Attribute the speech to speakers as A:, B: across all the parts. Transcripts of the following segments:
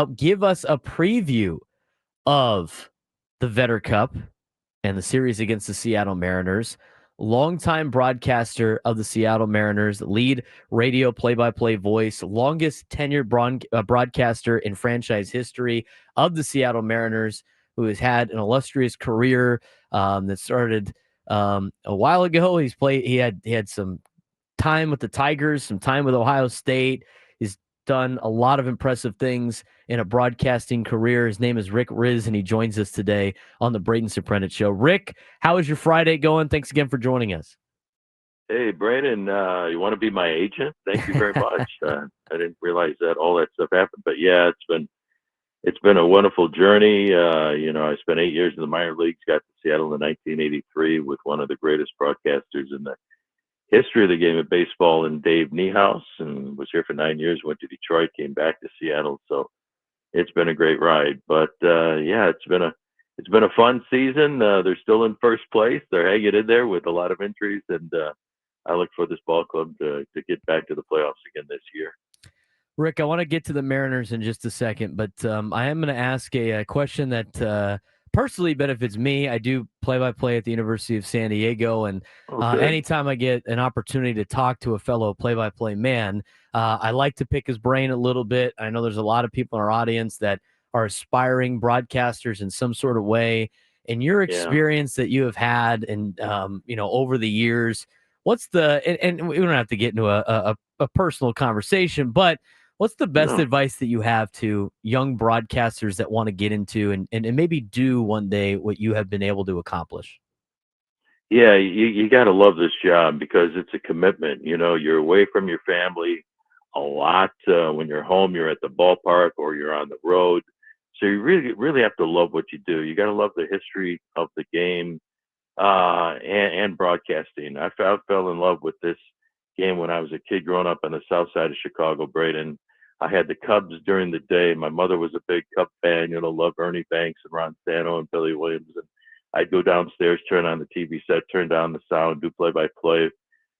A: Give us a preview of the Vedder Cup and the series against the Seattle Mariners. Longtime broadcaster of the Seattle Mariners, lead radio play-by-play voice, longest tenured broadcaster in franchise history of the Seattle Mariners, who has had an illustrious career that started a while ago. He had some time with the Tigers, some time with Ohio State. He's done a lot of impressive things in a broadcasting career. His name is Rick Rizzs, and he joins us today on the Braden Show. Rick, how is your Friday going? Thanks again for joining us.
B: Hey, Braden, you want to be my agent? Thank you very much. I didn't realize that all that stuff happened, but yeah, it's been a wonderful journey. I spent 8 years in the minor leagues, got to Seattle in 1983 with one of the greatest broadcasters in the history of the game of baseball, and Dave Niehaus, and was here for 9 years. Went to Detroit, came back to Seattle. So it's been a great ride. But yeah, it's been a fun season. They're still in first place. They're hanging in there with a lot of injuries, and I look for this ball club to get back to the playoffs again this year.
A: Rick, I want to get to the Mariners in just a second, but I am going to ask a question that personally benefits me. I do play-by-play at the University of San Diego, and
B: Oh, good.
A: anytime I get an opportunity to talk to a fellow play-by-play man, I like to pick his brain a little bit. I know there's a lot of people in our audience that are aspiring broadcasters in some sort of way. In your
B: Yeah.
A: experience that you have had, and over the years, what's and we don't have to get into a personal conversation, but what's the best
B: No.
A: advice that you have to young broadcasters that want to get into and maybe do one day what you have been able to accomplish?
B: Yeah, you got to love this job because it's a commitment. You're away from your family a lot. When you're home, you're at the ballpark or you're on the road. So you really have to love what you do. You got to love the history of the game and broadcasting. I fell in love with this game when I was a kid growing up on the south side of Chicago, Braden. I had the Cubs during the day. My mother was a big Cub fan, loved Ernie Banks and Ron Santo and Billy Williams. And I'd go downstairs, turn on the TV set, turn down the sound, do play-by-play.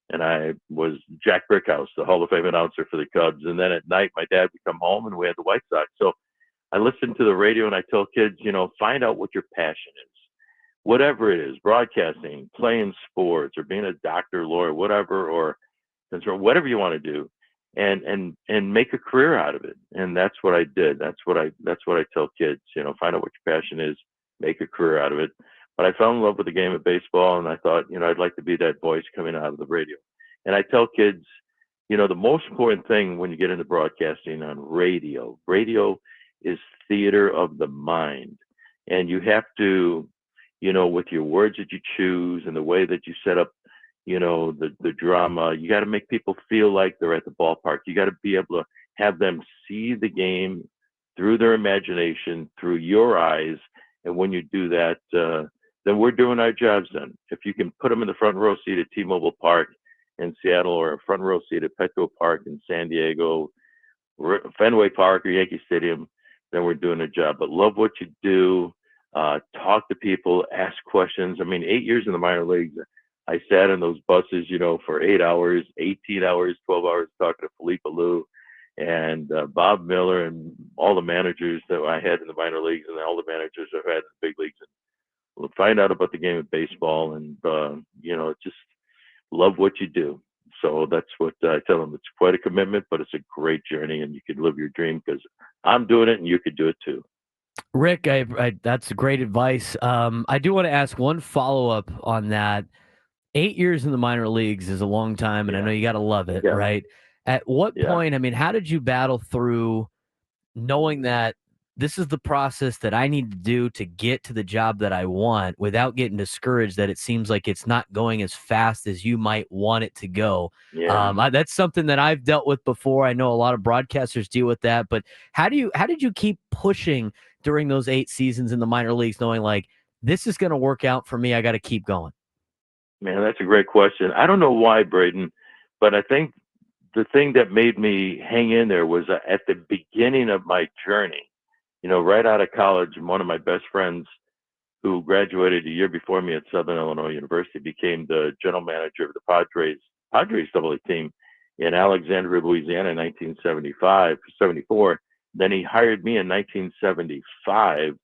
B: And I was Jack Brickhouse, the Hall of Fame announcer for the Cubs. And then at night, my dad would come home and we had the White Sox. So I listened to the radio and I tell kids, find out what your passion is. Whatever it is, broadcasting, playing sports, or being a doctor, lawyer, whatever, or whatever you want to do, and make a career out of it. And that's what I did. That's what I tell kids. Find out what your passion is, make a career out of it. But I fell in love with the game of baseball, and I thought, I'd like to be that voice coming out of the radio. And I tell kids, the most important thing when you get into broadcasting on radio is theater of the mind, and you have to, with your words that you choose and the way that you set up, the drama, you got to make people feel like they're at the ballpark. You got to be able to have them see the game through their imagination, through your eyes. And when you do that, then we're doing our jobs then. If you can put them in the front row seat at T-Mobile Park in Seattle, or a front row seat at Petco Park in San Diego, Fenway Park or Yankee Stadium, then we're doing a job. But love what you do. Talk to people, ask questions. I mean, 8 years in the minor leagues, I sat in those buses, for 8 hours, 18 hours, 12 hours, talking to Felipe Alou and Bob Miller and all the managers that I had in the minor leagues and all the managers I've had in the big leagues. And we'll find out about the game of baseball and, just love what you do. So that's what I tell them. It's quite a commitment, but it's a great journey, and you can live your dream because I'm doing it and you could do it too.
A: Rick, that's great advice. I do want to ask one follow-up on that. 8 years in the minor leagues is a long time, and I
B: Yeah.
A: know you got to love it,
B: Yeah.
A: right? At what
B: Yeah.
A: point, how did you battle through knowing that this is the process that I need to do to get to the job that I want without getting discouraged that it seems like it's not going as fast as you might want it to go?
B: Yeah.
A: That's something that I've dealt with before. I know a lot of broadcasters deal with that, but how did you keep pushing during those 8 seasons in the minor leagues, knowing like this is going to work out for me? I got to keep going.
B: Man, that's a great question. I don't know why, Braden, but I think the thing that made me hang in there was at the beginning of my journey, right out of college, one of my best friends who graduated a year before me at Southern Illinois University became the general manager of the Padres AA team in Alexandria, Louisiana in 1975, 74. Then he hired me in 1975,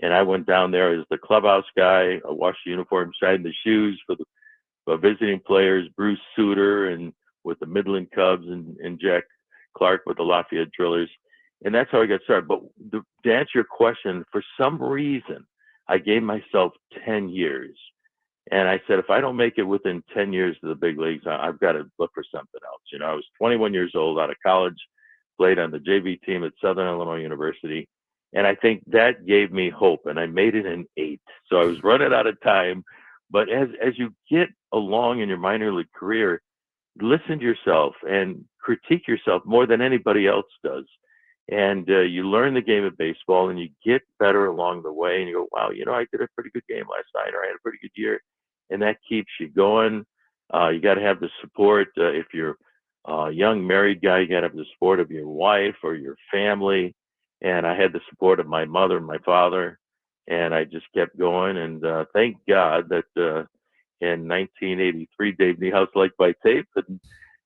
B: and I went down there as the clubhouse guy. I washed the uniform, shined the shoes for the visiting players, Bruce Suter and with the Midland Cubs, and Jack Clark with the Lafayette Drillers. And that's how I got started. But to answer your question, for some reason, I gave myself 10 years. And I said, if I don't make it within 10 years of the big leagues, I've got to look for something else. You know, I was 21 years old, out of college, played on the JV team at Southern Illinois University. And I think that gave me hope. And I made it in 8. So I was running out of time. But as you get along in your minor league career, listen to yourself and critique yourself more than anybody else does. And you learn the game of baseball, and you get better along the way. And you go, wow, you know, I did a pretty good game last night, or I had a pretty good year. And that keeps you going. You got to have the support. If you're a young married guy, you got to have the support of your wife or your family. And I had the support of my mother and my father. And I just kept going. And thank God that in 1983, Dave Niehaus liked my tape.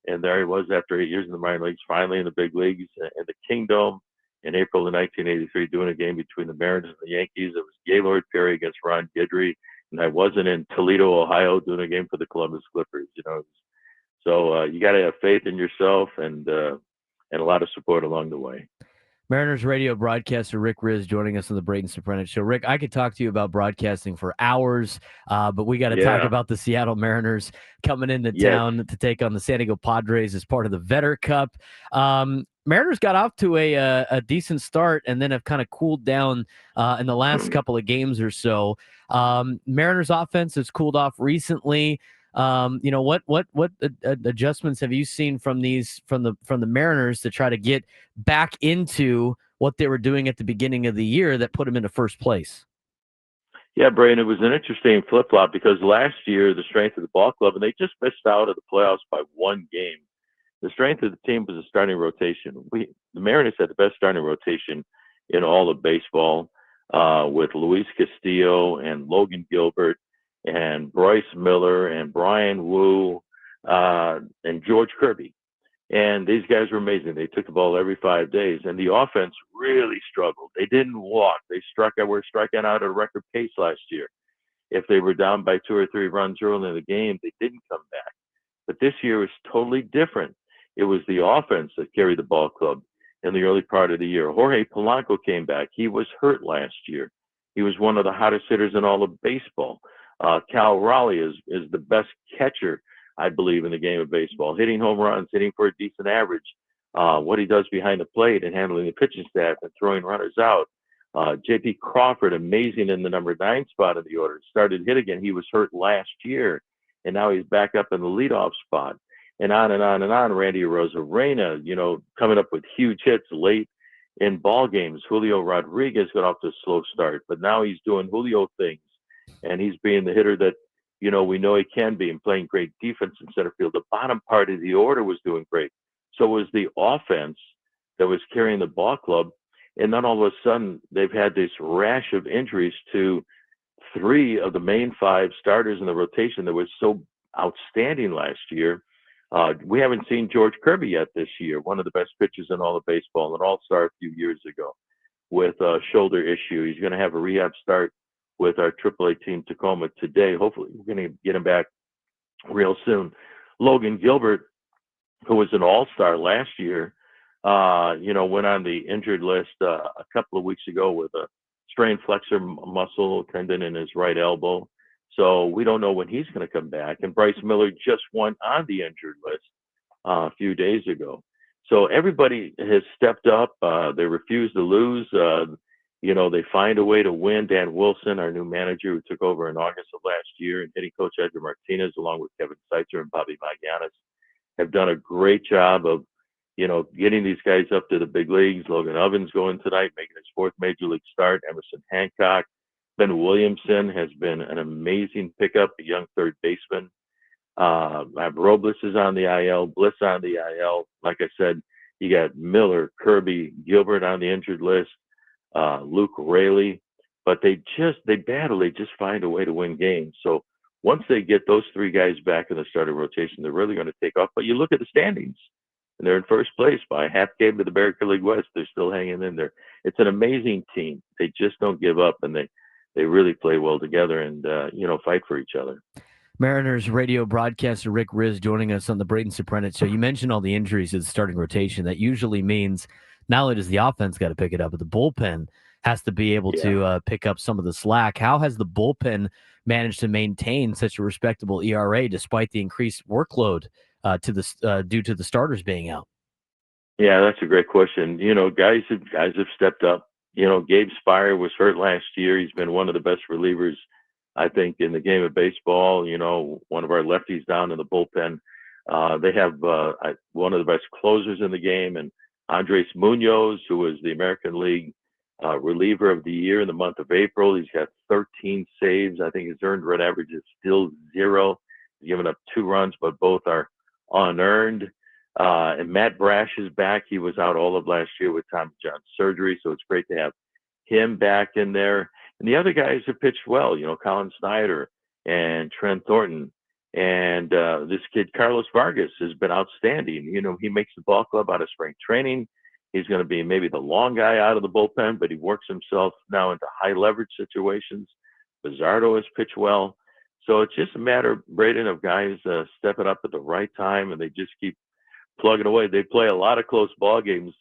B: And there he was after 8 years in the minor leagues, finally in the big leagues in the Kingdom in April of 1983, doing a game between the Mariners and the Yankees. It was Gaylord Perry against Ron Guidry. And I wasn't in Toledo, Ohio, doing a game for the Columbus Clippers. You know, so you got to have faith in yourself and a lot of support along the way.
A: Mariners radio broadcaster Rick Rizzs joining us on the Braden Soprano Show. Rick, I could talk to you about broadcasting for hours, but we got to talk about the Seattle Mariners coming into town to take on the San Diego Padres as part of the Vedder Cup. Mariners got off to a decent start and then have kind of cooled down in the last couple of games or so. Mariners offense has cooled off recently. You know, what adjustments have you seen from the Mariners to try to get back into what they were doing at the beginning of the year that put them into first place?
B: Yeah, Braden, it was an interesting flip-flop because last year the strength of the ball club, and they just missed out of the playoffs by one game. The strength of the team was the starting rotation. The Mariners had the best starting rotation in all of baseball, with Luis Castillo and Logan Gilbert and Bryce Miller and Brian Wu and George Kirby. And these guys were amazing. They took the ball every 5 days, and the offense really struggled. They didn't walk. They were striking out at a record pace last year. If they were down by 2 or 3 runs early in the game, they didn't come back. But this year was totally different. It was the offense that carried the ball club in the early part of the year. Jorge Polanco came back. He was hurt last year. He was one of the hottest hitters in all of baseball. Cal Raleigh is the best catcher, I believe, in the game of baseball, hitting home runs, hitting for a decent average. What he does behind the plate and handling the pitching staff and throwing runners out. J.P. Crawford, amazing in the number 9 spot of the order. Started hit again. He was hurt last year, and now he's back up in the leadoff spot. And on and on and on. Randy Arozarena, you know, coming up with huge hits late in ball games. Julio Rodriguez got off to a slow start, but now he's doing Julio things, and he's being the hitter that, you know, we know he can be, and playing great defense in center field. The bottom part of the order was doing great. So it was the offense that was carrying the ball club. And then all of a sudden, they've had this rash of injuries to 3 of the main 5 starters in the rotation that was so outstanding last year. We haven't seen George Kirby yet this year, one of the best pitchers in all of baseball, an all-star a few years ago with a shoulder issue. He's going to have a rehab start with our AAA team Tacoma today. Hopefully we're going to get him back real soon. Logan Gilbert, who was an all-star last year, you know, went on the injured list a couple of weeks ago with a strained flexor muscle tendon in his right elbow. So we don't know when he's going to come back. And Bryce Miller just went on the injured list a few days ago. So everybody has stepped up. They refuse to lose. You know, they find a way to win. Dan Wilson, our new manager who took over in August of last year, and hitting coach Edgar Martinez, along with Kevin Seitzer and Bobby Maganis, have done a great job of, you know, getting these guys up to the big leagues. Logan Ovens going tonight, making his 4th major league start. Emerson Hancock. Ben Williamson has been an amazing pickup, a young third baseman. Robles is on the IL, Bliss on the IL. Like I said, you got Miller, Kirby, Gilbert on the injured list, Luke Raley. But they battle. They just find a way to win games. So once they get those 3 guys back in the starting rotation, they're really going to take off. But you look at the standings. and they're in first place by a half game to the Barracuda League West. They're still hanging in there. It's an amazing team. They just don't give up, and they really play well together and fight for each other.
A: Mariners radio broadcaster Rick Rizzs joining us on the Braden Soprano show. You mentioned all the injuries to the starting rotation. That usually means not only does the offense got to pick it up, but the bullpen has to be able
B: Yeah.
A: to pick up some of the slack. How has the bullpen managed to maintain such a respectable ERA despite the increased workload due to the starters being out?
B: Yeah, that's a great question. Guys have stepped up. Gabe Spire was hurt last year. He's been one of the best relievers, I think, in the game of baseball. One of our lefties down in the bullpen. They have one of the best closers in the game, and Andres Munoz, who was the American League reliever of the year in the month of April. He's got 13 saves. I think his earned run average is still 0. He's given up 2 runs, but both are unearned. And Matt Brash is back. He was out all of last year with Tommy John surgery, so it's great to have him back in there. And the other guys have pitched well, Colin Snyder and Trent Thornton. And this kid, Carlos Vargas, has been outstanding. He makes the ball club out of spring training. He's going to be maybe the long guy out of the bullpen, but he works himself now into high leverage situations. Bizzardo has pitched well. So it's just a matter, Braden, of guys stepping up at the right time, and they just keep plugging away. They play a lot of close ball games,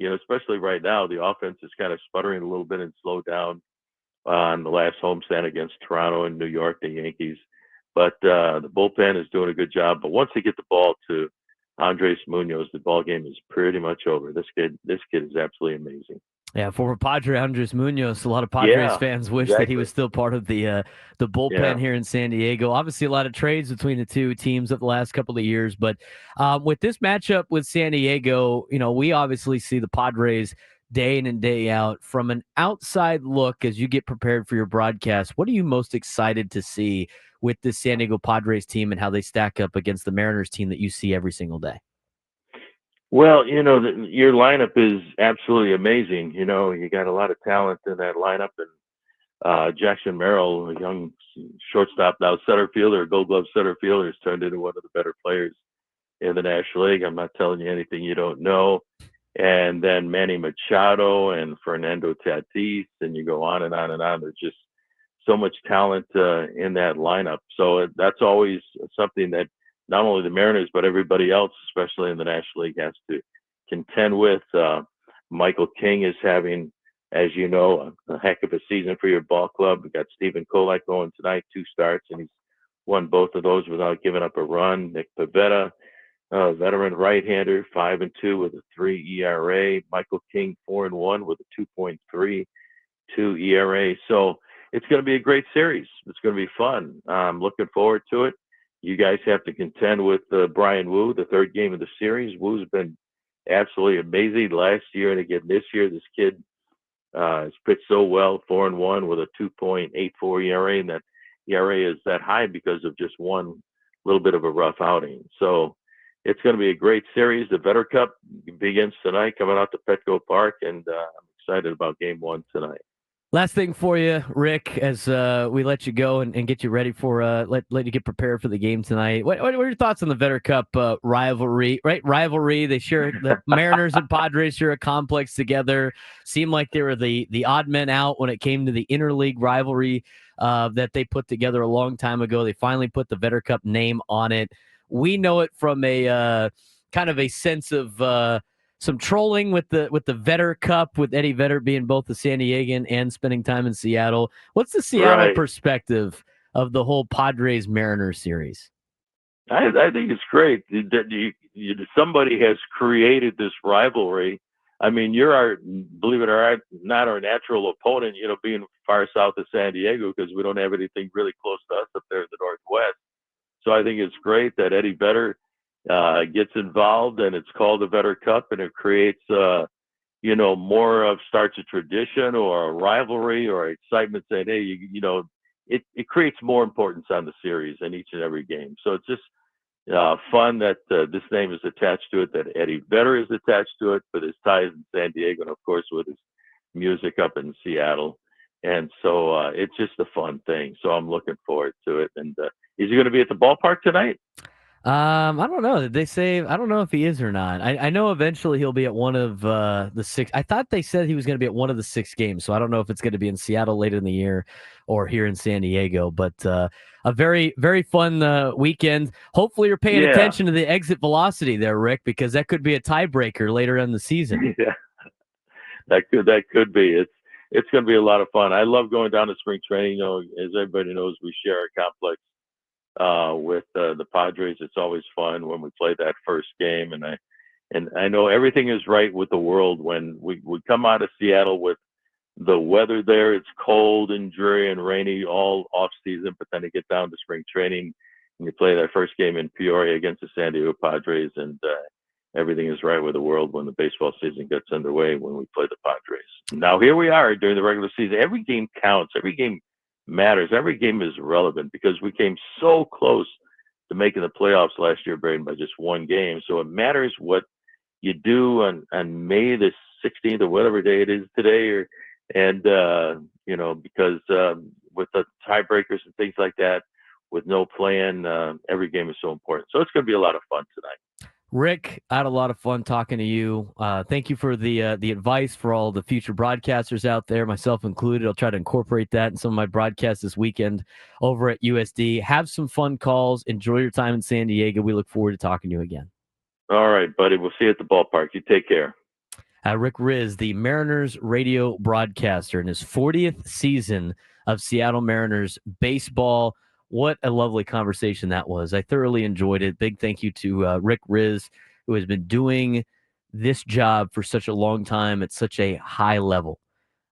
B: especially right now. The offense is kind of sputtering a little bit and slowed down on the last homestand against Toronto and New York, the Yankees. But the bullpen is doing a good job. But once they get the ball to Andres Munoz, the ball game is pretty much over. This kid is absolutely amazing.
A: Yeah, former Padre Andres Munoz. A lot of Padres fans wish that he was still part of the bullpen here in San Diego. Obviously, a lot of trades between the two teams of the last couple of years. But with this matchup with San Diego, we obviously see the Padres day in and day out. From an outside look, as you get prepared for your broadcast, what are you most excited to see with this San Diego Padres team and how they stack up against the Mariners team that you see every single day?
B: Well, your lineup is absolutely amazing. You got a lot of talent in that lineup, and Jackson Merrill, a young shortstop, now center fielder, Gold Glove center fielder, has turned into one of the better players in the National League. I'm not telling you anything you don't know. And then Manny Machado and Fernando Tatis, and you go on and on and on. There's just so much talent in that lineup. So that's always something that not only the Mariners, but everybody else, especially in the National League, has to contend with. Michael King is having, as you know, a heck of a season for your ball club. We got Stephen Kolek going tonight, 2 starts, and he's won both of those without giving up a run. Nick Pivetta, veteran right-hander, 5-2 with a 3 ERA. Michael King, 4-1 with a 2.32 ERA. So it's going to be a great series. It's going to be fun. I'm looking forward to it. You guys have to contend with Brian Wu, the 3rd game of the series. Wu's been absolutely amazing last year and again this year. This kid has pitched so well, 4-1 with a 2.84 ERA, and that ERA is that high because of just one little bit of a rough outing. So it's going to be a great series. The Vedder Cup begins tonight, coming out to Petco Park, and I'm excited about Game 1 tonight.
A: Last thing for you, Rick, as we let you go and get you ready for let you get prepared for the game tonight. What are your thoughts on the Vedder Cup rivalry? Right, rivalry. They share the Mariners and Padres share a complex together. Seemed like they were the odd men out when it came to the interleague rivalry that they put together a long time ago. They finally put the Vedder Cup name on it. We know it from a kind of a sense of some trolling with the Vedder Cup, with Eddie Vedder being both a San Diegan and spending time in Seattle. What's the Seattle perspective of the whole Padres Mariners series?
B: I think it's great that somebody has created this rivalry. I mean, you're believe it or not, our natural opponent, being far south of San Diego, because we don't have anything really close to us up there in the Northwest. So I think it's great that Eddie Vedder gets involved, and it's called the Vedder Cup, and it creates more of starts a tradition or a rivalry or excitement, saying, hey, it creates more importance on the series in each and every game. So it's just fun that this name is attached to it, that Eddie Vedder is attached to it with his ties in San Diego, and of course with his music up in Seattle. And so it's just a fun thing. So I'm looking forward to it. And is he going to be at the ballpark tonight?
A: I don't know. Did they say? I don't know if he is or not. I know eventually he'll be at one of the six. I thought they said he was going to be at one of the six games. So I don't know if it's going to be in Seattle later in the year or here in San Diego. But a very, very fun weekend. Hopefully you're paying
B: Yeah,
A: attention to the exit velocity there, Rick, because that could be a tiebreaker later in the season.
B: yeah, that could be. It's going to be a lot of fun. I love going down to spring training. As everybody knows, we share our complex with the Padres. It's always fun when we play that first game, and I know everything is right with the world when we come out of Seattle with the weather there. It's cold and dreary and rainy all off season, but then you get down to spring training and you play that first game in Peoria against the San Diego Padres, and everything is right with the world when the baseball season gets underway when we play the Padres. Now here we are during the regular season. Every game counts. Every game matters. Every game is relevant because we came so close to making the playoffs last year, Braden, by just one game. So it matters what you do on May the 16th or whatever day it is today, because with the tiebreakers and things like that, with no plan, every game is so important. So it's going to be a lot of fun tonight.
A: Rick, I had a lot of fun talking to you. Thank you for the advice for all the future broadcasters out there, myself included. I'll try to incorporate that in some of my broadcasts this weekend over at USD. Have some fun calls. Enjoy your time in San Diego. We look forward to talking to you again.
B: All right, buddy. We'll see you at the ballpark. You take care.
A: Rick Rizzs, the Mariners radio broadcaster in his 40th season of Seattle Mariners baseball. What a lovely conversation that was. I thoroughly enjoyed it. Big thank you to Rick Rizzs, who has been doing this job for such a long time at such a high level.